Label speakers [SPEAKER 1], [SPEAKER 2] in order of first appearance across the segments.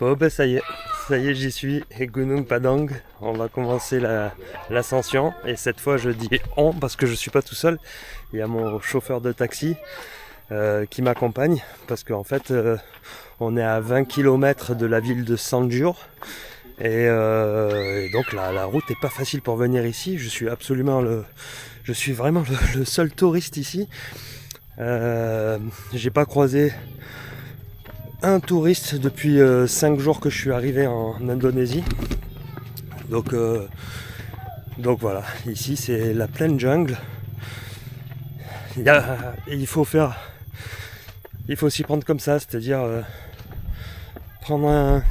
[SPEAKER 1] Oh bah ça y est j'y suis, et Gunung Padang, on va commencer l'ascension, et cette fois je dis on parce que je suis pas tout seul, il y a mon chauffeur de taxi qui m'accompagne, parce qu'en fait on est à 20 km de la ville de Sanjur, et donc la route est pas facile pour venir ici, je suis vraiment le seul touriste ici, j'ai pas croisé un touriste depuis 5 jours que je suis arrivé en Indonésie. Donc voilà, ici c'est la pleine jungle. Il faut s'y prendre comme ça, c'est-à-dire prendre un...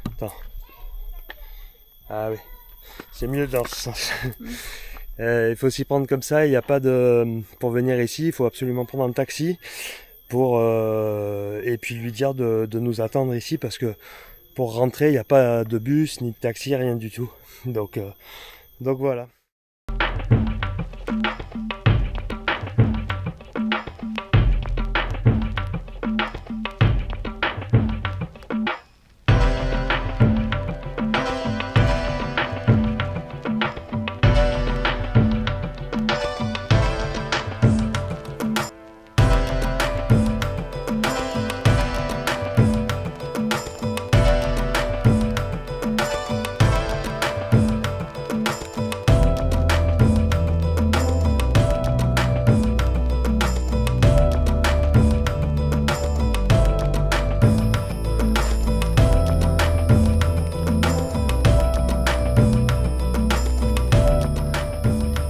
[SPEAKER 1] Attends. Ah oui, c'est mieux dans ce sens. Il faut s'y prendre comme ça, il n'y a pas de... Pour venir ici, il faut absolument prendre un taxi et puis lui dire de nous attendre ici, parce que pour rentrer il n'y a pas de bus ni de taxi, rien du tout. Donc voilà.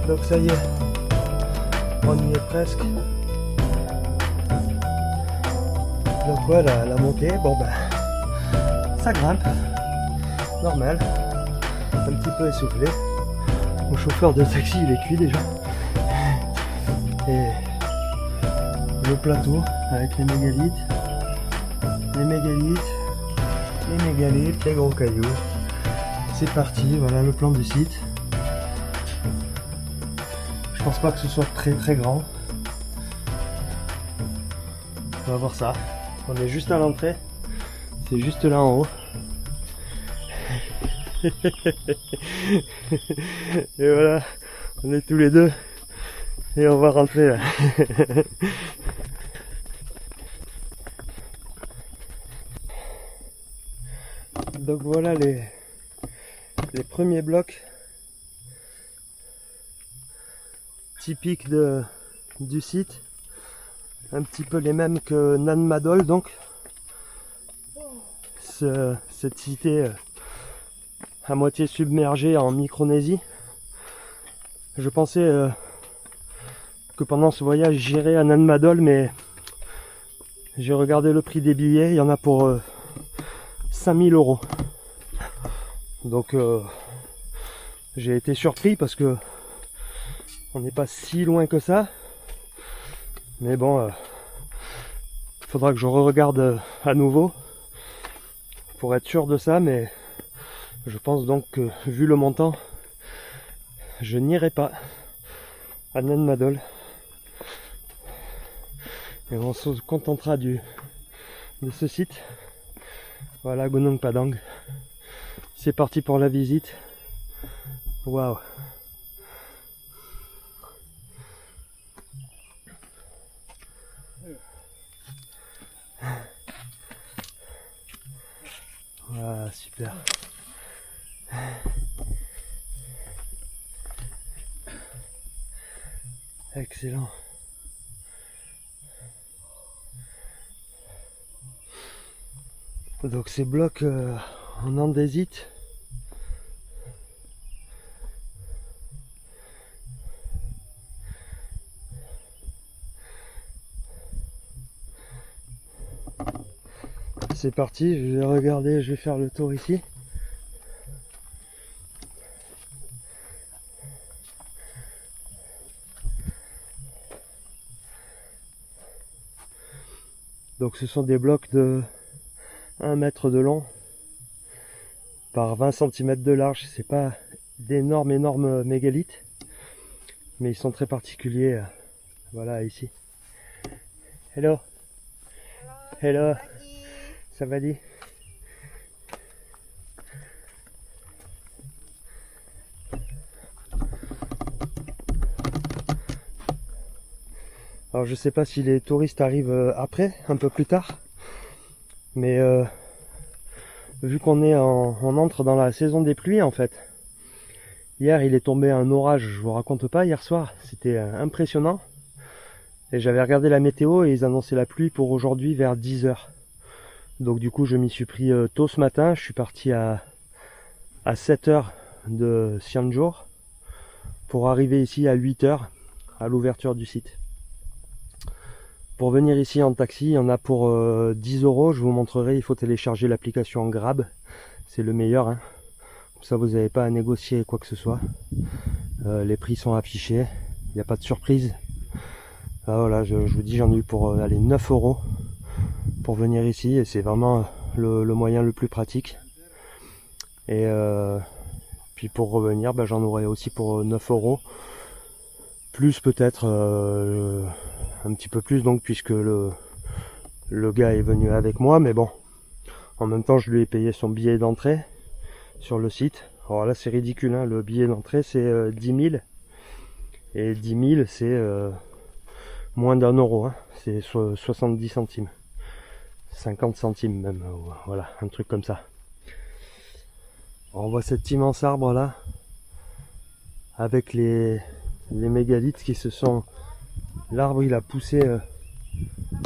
[SPEAKER 1] Donc ça y est, on y est presque. Donc voilà, la montée, bon ben, ça grimpe, normal, un petit peu essoufflé. Mon chauffeur de taxi il est cuit déjà. Et le plateau avec les mégalithes, les gros cailloux. C'est parti, voilà le plan du site. Je pense pas que ce soit très grand. On va voir ça. On est juste à l'entrée. C'est juste là en haut. Et voilà, on est tous les deux. Et on va rentrer là. Donc voilà les premiers blocs typiques du site, un petit peu les mêmes que Nan Madol, donc cette cité à moitié submergée en Micronésie. Je pensais que pendant ce voyage j'irais à Nan Madol, mais j'ai regardé le prix des billets, il y en a pour 5000 €. Donc j'ai été surpris parce que on n'est pas si loin que ça, mais bon, faudra que je re-regarde à nouveau pour être sûr de ça, mais je pense donc que vu le montant, je n'irai pas à Nan Madol et on se contentera de ce site. Voilà, Gunung Padang. C'est parti pour la visite. Waouh! Ah, super. Excellent. Donc ces blocs en andésite. C'est parti, je vais regarder, je vais faire le tour ici. Donc ce sont des blocs de 1 mètre de long par 20 cm de large. C'est pas d'énormes mégalithes, mais ils sont très particuliers. Voilà, ici. Hello. Hello. Ça va dit? Alors je sais pas si les touristes arrivent après, un peu plus tard, mais vu qu'on on entre dans la saison des pluies en fait. Hier il est tombé un orage, je vous raconte pas, hier soir, c'était impressionnant. Et j'avais regardé la météo et ils annonçaient la pluie pour aujourd'hui vers 10 h. Donc du coup je m'y suis pris tôt ce matin, je suis parti à 7 h de Sianjo pour arriver ici à 8 h à l'ouverture du site. Pour venir ici en taxi, il y en a pour 10 €, je vous montrerai, il faut télécharger l'application Grab, c'est le meilleur, hein. Comme ça vous n'avez pas à négocier quoi que ce soit. Les prix sont affichés, il n'y a pas de surprise. Ah, voilà, je vous dis, j'en ai eu pour aller 9 € pour venir ici et c'est vraiment le moyen le plus pratique. Et puis pour revenir, j'en aurai aussi pour 9 €, plus peut-être un petit peu plus donc, puisque le gars est venu avec moi, mais bon, en même temps je lui ai payé son billet d'entrée sur le site. Alors là c'est ridicule, hein, le billet d'entrée c'est 10 000 et 10 000 c'est moins d'1 €, hein, c'est 70 centimes, 50 centimes même, voilà, un truc comme ça. On voit cet immense arbre là avec les mégalithes qui se sont... L'arbre il a poussé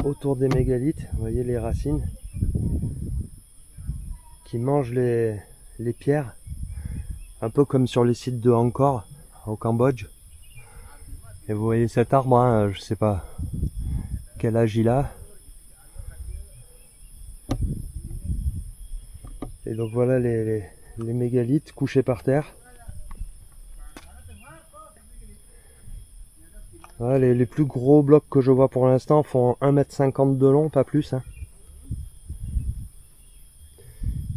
[SPEAKER 1] autour des mégalithes, vous voyez les racines qui mangent les pierres, un peu comme sur les sites de Angkor au Cambodge. Et vous voyez cet arbre, hein, je sais pas quel âge il a. Et donc voilà les mégalithes couchés par terre. Voilà, les plus gros blocs que je vois pour l'instant font 1,50 m de long, pas plus, hein.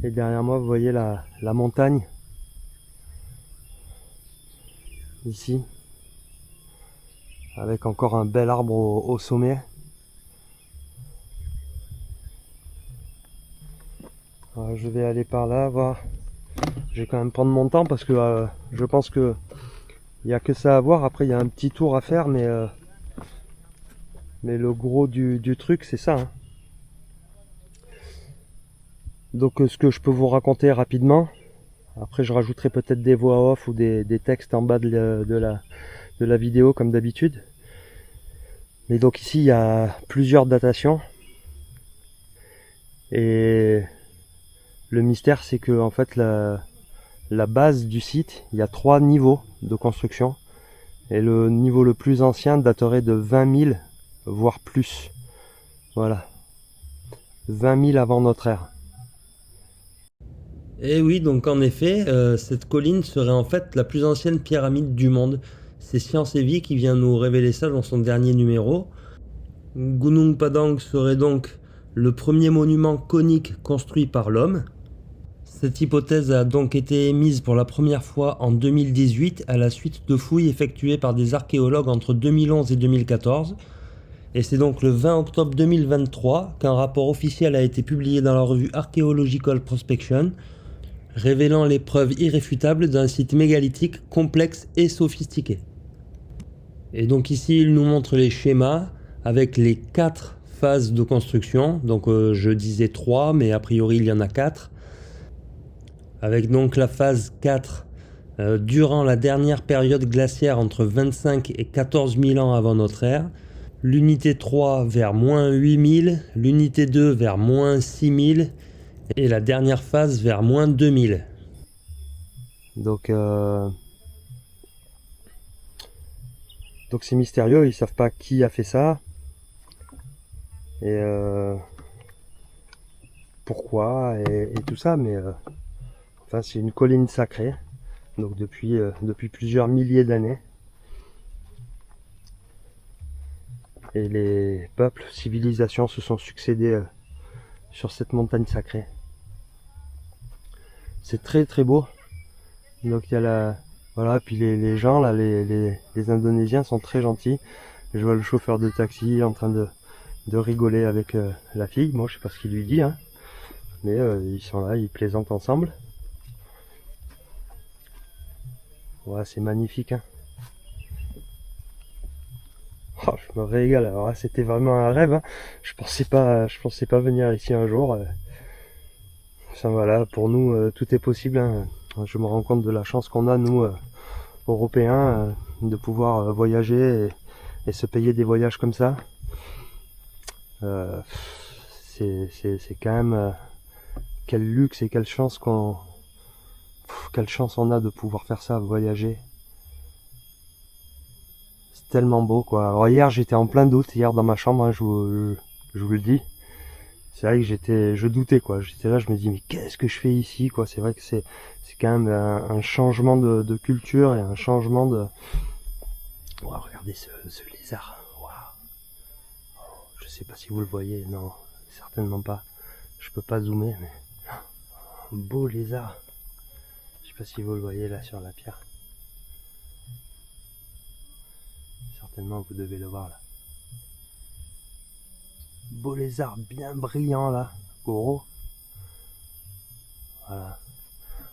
[SPEAKER 1] Et derrière moi vous voyez la montagne ici, avec encore un bel arbre au sommet. Alors, je vais aller par là voir. Je vais quand même prendre mon temps parce que je pense que il n'y a que ça à voir. Après il y a un petit tour à faire, mais le gros du truc c'est ça, hein. Donc ce que je peux vous raconter rapidement, après je rajouterai peut-être des voix off ou des textes en bas de la vidéo comme d'habitude. Mais donc ici il y a plusieurs datations et le mystère c'est que en fait la base du site, il y a 3 niveaux de construction et le niveau le plus ancien daterait de 20 000 voire plus. Voilà, 20 000 avant notre ère. Et oui, donc en effet, cette colline serait en fait la plus ancienne pyramide du monde. C'est Science et Vie qui vient nous révéler ça dans son dernier numéro. Gunung Padang serait donc le premier monument conique construit par l'homme. Cette hypothèse a donc été émise pour la première fois en 2018 à la suite de fouilles effectuées par des archéologues entre 2011 et 2014. Et c'est donc le 20 octobre 2023 qu'un rapport officiel a été publié dans la revue Archaeological Prospection, révélant les preuves irréfutables d'un site mégalithique complexe et sophistiqué. Et donc ici il nous montre les schémas avec les 4 phases de construction. Donc je disais 3, mais a priori il y en a 4. Avec donc la phase 4 durant la dernière période glaciaire entre 25 et 14 000 ans avant notre ère. L'unité 3 vers moins 8 000, l'unité 2 vers moins 6 000 et la dernière phase vers moins 2 000. Donc c'est mystérieux, ils savent pas qui a fait ça et pourquoi et tout ça, mais enfin c'est une colline sacrée, donc depuis plusieurs milliers d'années. Et les peuples, civilisations se sont succédés sur cette montagne sacrée. C'est très très beau. Donc il y a voilà, puis les gens là, les Indonésiens sont très gentils. Je vois le chauffeur de taxi en train de rigoler avec la fille. Moi je sais pas ce qu'il lui dit, hein. Mais ils sont là, ils plaisantent ensemble. Ouais, c'est magnifique, hein. Oh, je me régale. Alors là, c'était vraiment un rêve. Hein. Je pensais pas venir ici un jour. Enfin voilà, pour nous, tout est possible. Hein. Je me rends compte de la chance qu'on a, nous, Européens, de pouvoir voyager et se payer des voyages comme ça. C'est quand même quel luxe et quelle chance on a de pouvoir faire ça, voyager. C'est tellement beau quoi. Alors hier j'étais en plein doute, hier dans ma chambre, hein, je vous le dis. C'est vrai que je doutais quoi. J'étais là, je me dis mais qu'est-ce que je fais ici quoi. C'est vrai que c'est quand même un changement de culture et un changement de. Wow, regardez ce lézard. Wow. Je sais pas si vous le voyez, non, certainement pas. Je peux pas zoomer, mais un beau lézard. Je sais pas si vous le voyez là sur la pierre. Certainement vous devez le voir là. Beau lézard bien brillant là, gros. Voilà.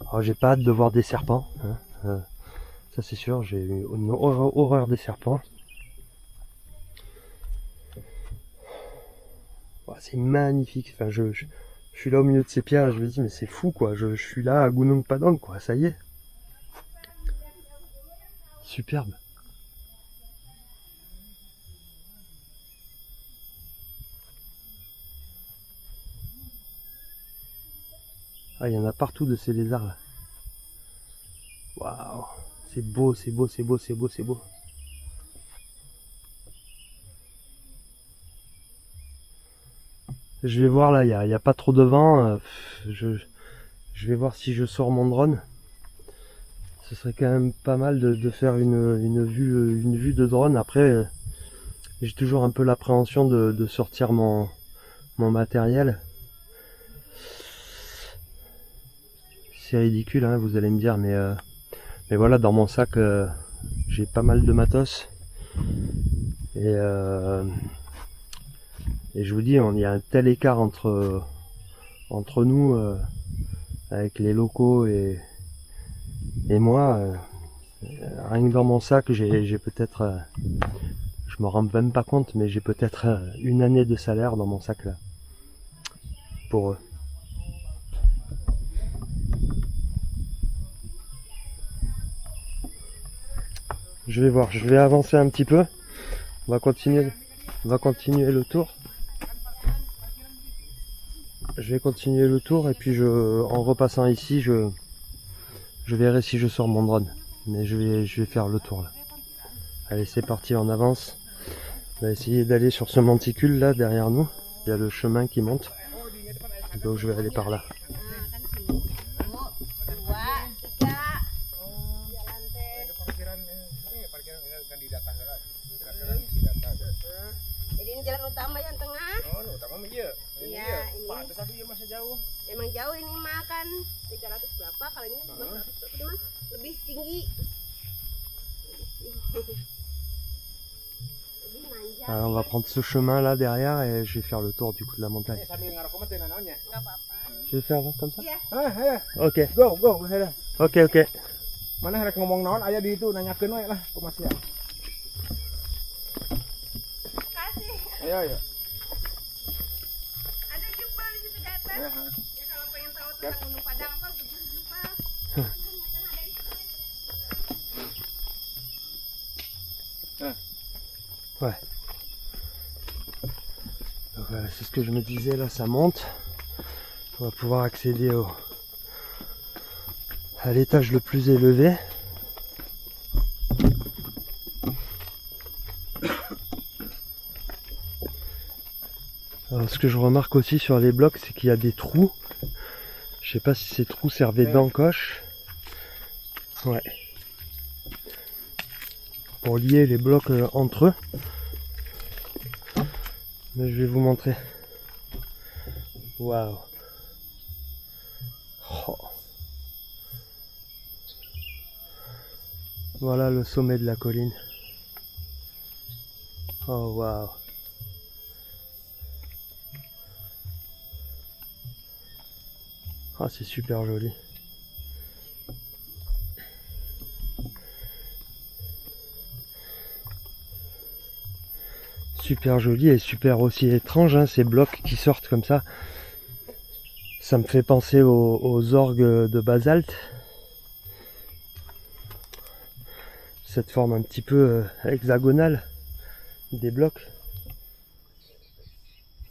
[SPEAKER 1] Alors j'ai pas hâte de voir des serpents. Hein. Ça c'est sûr, j'ai eu une horreur des serpents. Voilà, c'est magnifique. Enfin, je suis là au milieu de ces pierres, je me dis mais c'est fou quoi. Je suis là à Gunung Padang quoi, ça y est. Superbe. Ah, il y en a partout de ces lézards là. Waouh, c'est beau, c'est beau, c'est beau, c'est beau, c'est beau. Je vais voir là, il y a pas trop de vent. Je vais voir si je sors mon drone. Ce serait quand même pas mal de faire une vue de drone. Après, j'ai toujours un peu l'appréhension de sortir mon matériel. C'est ridicule, hein, vous allez me dire, mais voilà, dans mon sac, j'ai pas mal de matos. Et je vous dis, il y a un tel écart entre nous, avec les locaux et moi. Rien que dans mon sac, j'ai peut-être, je me rends même pas compte, mais j'ai peut-être une année de salaire dans mon sac là, pour eux. Je vais voir, je vais avancer un petit peu. On va continuer le tour. Je vais continuer le tour et puis en repassant ici, je verrai si je sors mon drone. Mais je vais faire le tour là. Allez, c'est parti, on avance. On va essayer d'aller sur ce monticule là derrière nous. Il y a le chemin qui monte. Donc je vais aller par là.
[SPEAKER 2] Jadi ini jalan utama yang tengah.
[SPEAKER 3] Oh, utama mah iya.
[SPEAKER 2] Iya, ini.
[SPEAKER 3] Pak, terus satu masih jauh.
[SPEAKER 2] Emang jauh ini mah kan 300 berapa, kalau ini 500 berapa dia mah? Lebih tinggi. Lebih manjang.
[SPEAKER 1] Alors on va prendre ce chemin là derrière et je vais faire le tour du coup de la montagne.
[SPEAKER 3] Sambil ngarokok mah teu naonnya.
[SPEAKER 2] Enggak apa-apa.
[SPEAKER 1] Je vais faire comme ça.
[SPEAKER 2] Iya.
[SPEAKER 1] Ok,
[SPEAKER 3] Go, heula.
[SPEAKER 1] ok.
[SPEAKER 3] Mana rek ngomong naon aya di itu nanyakeun we lah ku Mas ya.
[SPEAKER 2] Makasih.
[SPEAKER 3] Ayo.
[SPEAKER 2] Ada jupal di situ di atas.
[SPEAKER 3] Ya,
[SPEAKER 2] Ya kalau pengen tahu tentang Gunung Padang apa, butuh jupal.
[SPEAKER 1] Ouais. Donc voilà, c'est ce que je me disais, là ça monte. On va pouvoir accéder à l'étage le plus élevé. Alors ce que je remarque aussi sur les blocs, c'est qu'il y a des trous. Je sais pas si ces trous servaient d'encoche. Ouais. Pour lier les blocs entre eux. Mais je vais vous montrer. Waouh. Oh. Voilà le sommet de la colline. Oh waouh. Ah, c'est super joli. Super joli et super aussi étrange, hein, ces blocs qui sortent comme ça. Ça me fait penser aux orgues de basalte. Cette forme un petit peu hexagonale des blocs.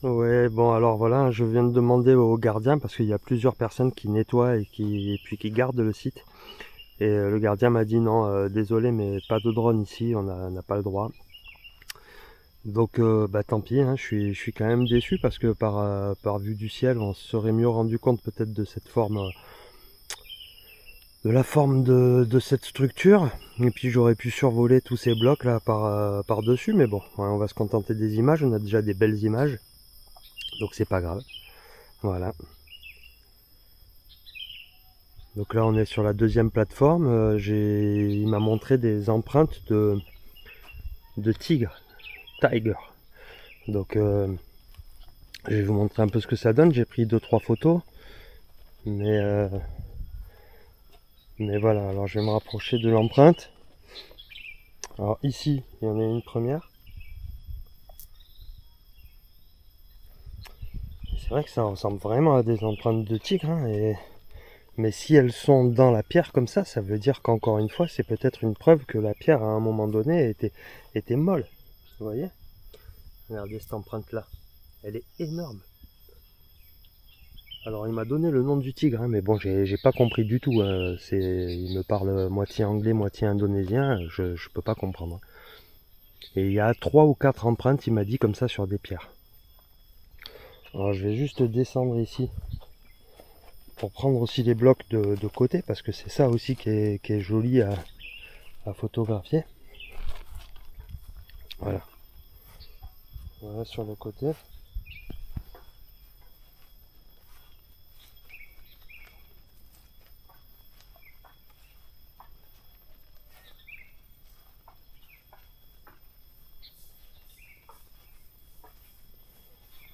[SPEAKER 1] Ouais, bon alors voilà, je viens de demander au gardien parce qu'il y a plusieurs personnes qui nettoient et puis qui gardent le site. Et le gardien m'a dit non, désolé mais pas de drone ici, on n'a pas le droit. Donc bah tant pis, hein, je suis quand même déçu parce que par vue du ciel on se serait mieux rendu compte peut-être de cette forme, de la forme de cette structure. Et puis j'aurais pu survoler tous ces blocs là par dessus, mais bon, ouais, on va se contenter des images, on a déjà des belles images, donc c'est pas grave. Voilà. Donc là on est sur la deuxième plateforme, il m'a montré des empreintes de tigre. Donc je vais vous montrer un peu ce que ça donne. J'ai pris 2-3 photos, mais voilà, alors je vais me rapprocher de l'empreinte. Alors ici il y en a une première. C'est vrai que ça ressemble vraiment à des empreintes de tigre, hein, mais si elles sont dans la pierre comme ça veut dire qu'encore une fois c'est peut-être une preuve que la pierre à un moment donné était molle. Vous voyez? Regardez cette empreinte là, elle est énorme. Alors il m'a donné le nom du tigre, hein, mais bon j'ai pas compris du tout. Il me parle moitié anglais, moitié indonésien, je peux pas comprendre. Et il y a 3 ou 4 empreintes, il m'a dit comme ça sur des pierres. Alors je vais juste descendre ici pour prendre aussi les blocs de côté parce que c'est ça aussi qui est joli à photographier. Voilà. Voilà sur le côté.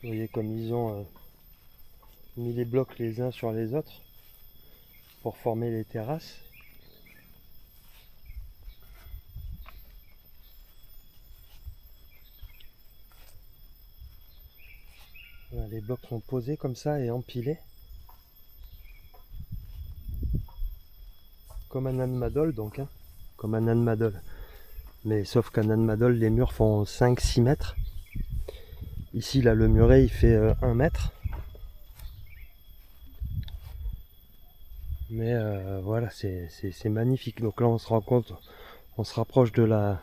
[SPEAKER 1] Vous voyez comme ils ont mis les blocs les uns sur les autres pour former les terrasses. Voilà, les blocs sont posés comme ça et empilés. Comme un âne madol donc, hein, comme un âne madol. Mais sauf qu'un âne madol, les murs font 5-6 mètres. Ici là le muret il fait 1 mètre. Mais voilà, c'est magnifique. Donc là on se rend compte, on se rapproche de la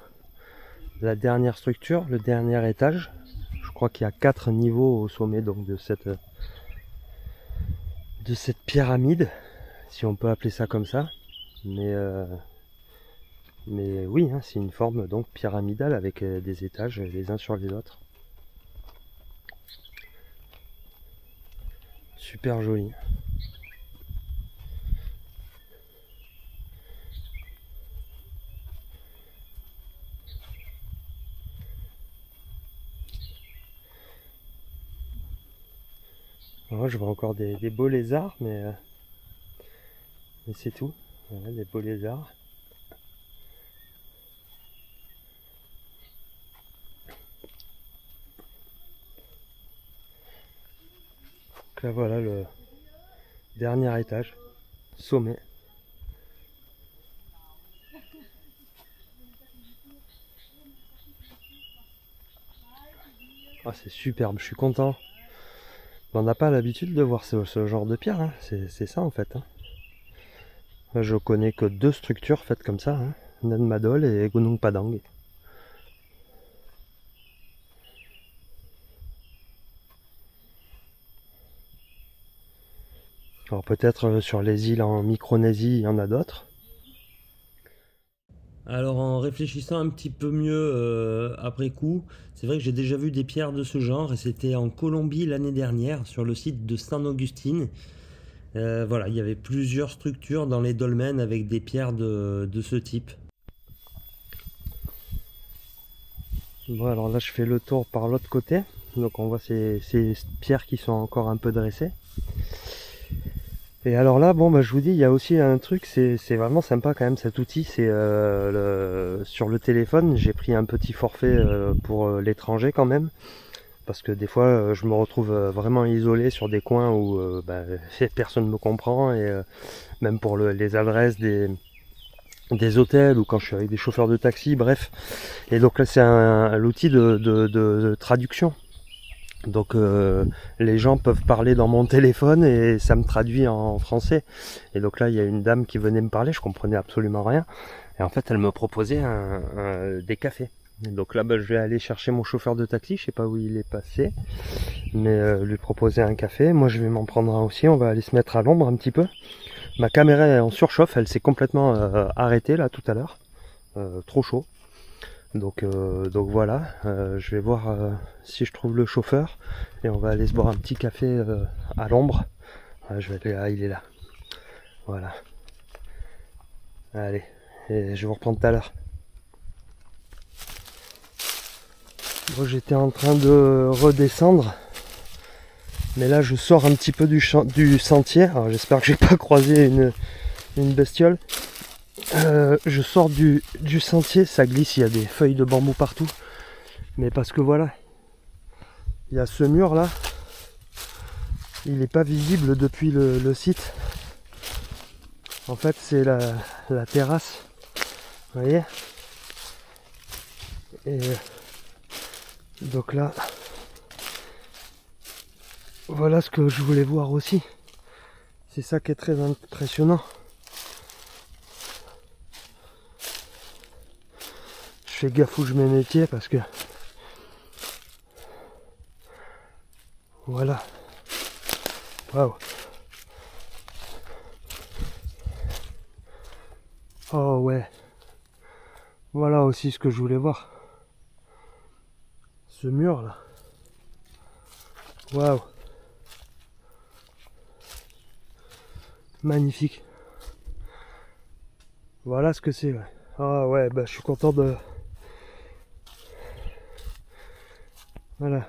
[SPEAKER 1] dernière structure, le dernier étage. Je crois qu'il y a 4 niveaux au sommet donc de cette pyramide, si on peut appeler ça comme ça. Mais oui, hein, c'est une forme donc pyramidale avec des étages les uns sur les autres. Super joli. Alors, je vois encore des beaux lézards, mais c'est tout. Voilà, des beaux lézards. Donc là voilà le dernier étage, sommet. Ah, c'est superbe, je suis content. On n'a pas l'habitude de voir ce genre de pierre, hein. C'est ça en fait. Hein. Je connais que 2 structures faites comme ça, hein. Nan Madol et Gunung Padang. Alors peut-être sur les îles en Micronésie, il y en a d'autres.
[SPEAKER 4] Alors en réfléchissant un petit peu mieux après coup, c'est vrai que j'ai déjà vu des pierres de ce genre et c'était en Colombie l'année dernière sur le site de San Agustín. Voilà, il y avait plusieurs structures dans les dolmens avec des pierres de ce type.
[SPEAKER 1] Bon alors là je fais le tour par l'autre côté, donc on voit ces pierres qui sont encore un peu dressées. Et alors là, bon, bah, je vous dis, il y a aussi un truc, c'est vraiment sympa quand même cet outil. C'est sur le téléphone, j'ai pris un petit forfait pour l'étranger quand même. Parce que des fois, je me retrouve vraiment isolé sur des coins où bah, personne ne me comprend. Et même pour les adresses des hôtels ou quand je suis avec des chauffeurs de taxi, bref. Et donc là, c'est l'outil de traduction. Donc les gens peuvent parler dans mon téléphone et ça me traduit en français. Et donc là il y a une dame qui venait me parler, je comprenais absolument rien. Et en fait elle me proposait des cafés. Et donc là je vais aller chercher mon chauffeur de taxi, je sais pas où il est passé. Mais lui proposer un café, moi je vais m'en prendre un aussi, on va aller se mettre à l'ombre un petit peu. Ma caméra est en surchauffe, elle s'est complètement arrêtée là tout à l'heure. Trop chaud. Donc voilà, je vais voir si je trouve le chauffeur et on va aller se boire un petit café à l'ombre. Je vais aller là, il est là. Voilà. Allez, et je vous reprends tout à l'heure. Bon, j'étais en train de redescendre, mais là je sors un petit peu du sentier. Alors j'espère que j'ai pas croisé une bestiole. Je sors du sentier, ça glisse, il y a des feuilles de bambou partout. Mais parce que voilà, il y a ce mur là, il n'est pas visible depuis le site. En fait c'est la terrasse, vous voyez. Et donc là, voilà ce que je voulais voir aussi. C'est ça qui est très impressionnant. Je fais gaffe où je mets mes pieds parce que voilà. Waouh. Oh ouais. Voilà aussi ce que je voulais voir. Ce mur là. Waouh. Magnifique. Voilà ce que c'est. Ouais. Ah ouais, bah je suis content de... Voilà.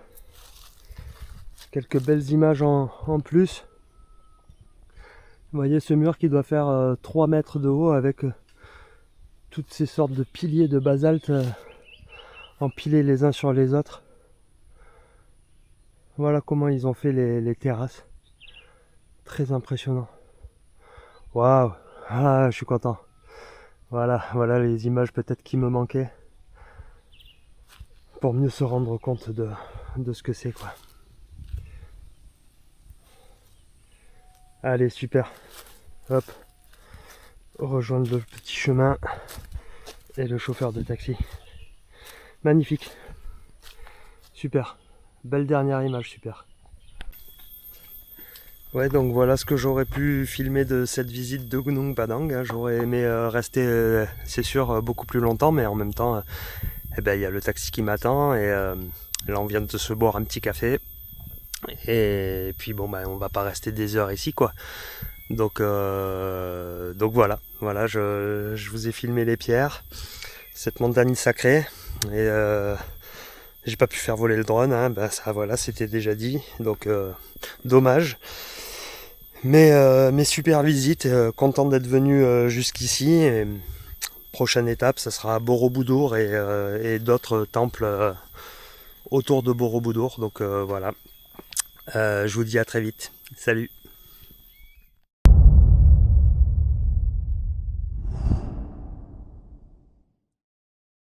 [SPEAKER 1] Quelques belles images en plus. Vous voyez ce mur qui doit faire 3 mètres de haut avec toutes ces sortes de piliers de basalte empilés les uns sur les autres. Voilà comment ils ont fait les terrasses. Très impressionnant. Waouh. Ah, je suis content. Voilà les images peut-être qui me manquaient. Pour mieux se rendre compte de ce que c'est quoi. Allez, super. Hop. Rejoindre le petit chemin et le chauffeur de taxi. Magnifique. Super. Belle dernière image, super. Ouais, donc voilà ce que j'aurais pu filmer de cette visite de Gunung Padang. Hein. J'aurais aimé rester, c'est sûr, beaucoup plus longtemps, mais en même temps, eh ben, y a le taxi qui m'attend et là on vient de se boire un petit café. Et puis bon, ben, on va pas rester des heures ici, quoi. Donc voilà, je vous ai filmé les pierres, cette montagne sacrée, et j'ai pas pu faire voler le drone, hein, ben ça voilà, c'était déjà dit, donc dommage. Mais super visite, content d'être venu jusqu'ici. Et prochaine étape, ça sera Borobudur et d'autres temples autour de Borobudur, donc voilà. Je vous dis à très vite, salut.